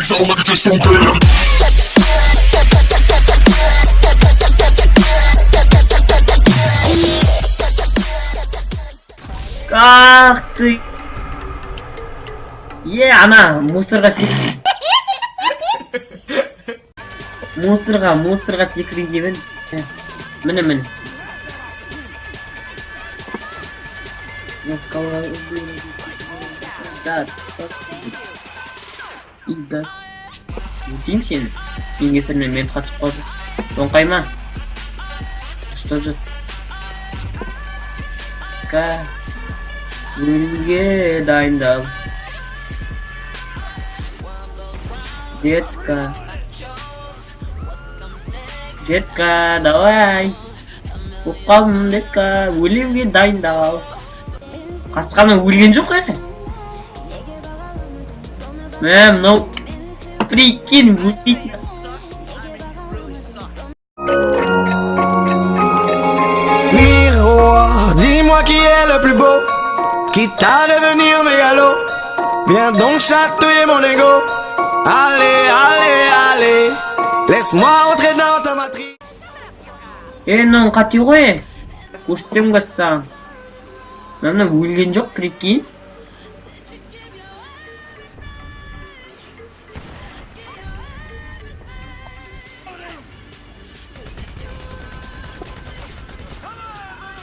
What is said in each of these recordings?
so look at just don't care. Ах ты! Ана, мусорға мусорға секірейін деймін. Міне. Деймін сені. Сен кесірінен мен қатшып қалды. Тоңқайма. Что же? Өлімге дайындал. Детка, давай. Оққалым, детка, өлімге дайындал. Қасқаны өлген жоқ қай? Мынау прикинь, өлмейді. Miroir, dis-moi qui est le plus beau, quitte à devenir mégalo. Viens donc chatouiller mon ego. Allez, laisse-moi entrer dans ta matrice. 넌 같이 해. 고시점 갔어. 나는 울린 적 그랬기?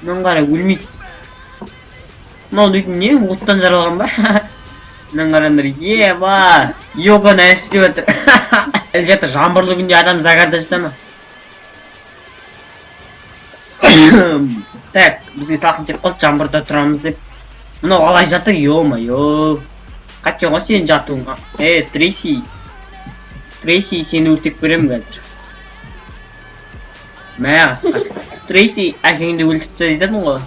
뭔가를 울미. 너 느끼니? 어떤 잘 나간 봐? Наңғарандар, еба, йога нәрсе деп отыр. Әлжетті жамбырлы күнде адам загарда жытама. Так, бізге салқын тек қылт жамбырда тұрамыз деп. Мынау алай жатыр, ё-ма-ё. Қачы ғой сен жатуыңға. Трейси, сені өлтеп беремін қазір. Қасқа. Трейси, әкеңді өлтіпті дейтін ғой.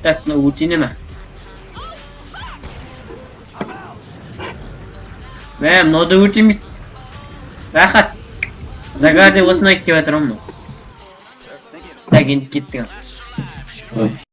Так, мынау өлтене ма? Мынауды өртемейді. Рахат. Загарды осыны айтып жатырмын. Так, енді кеттік.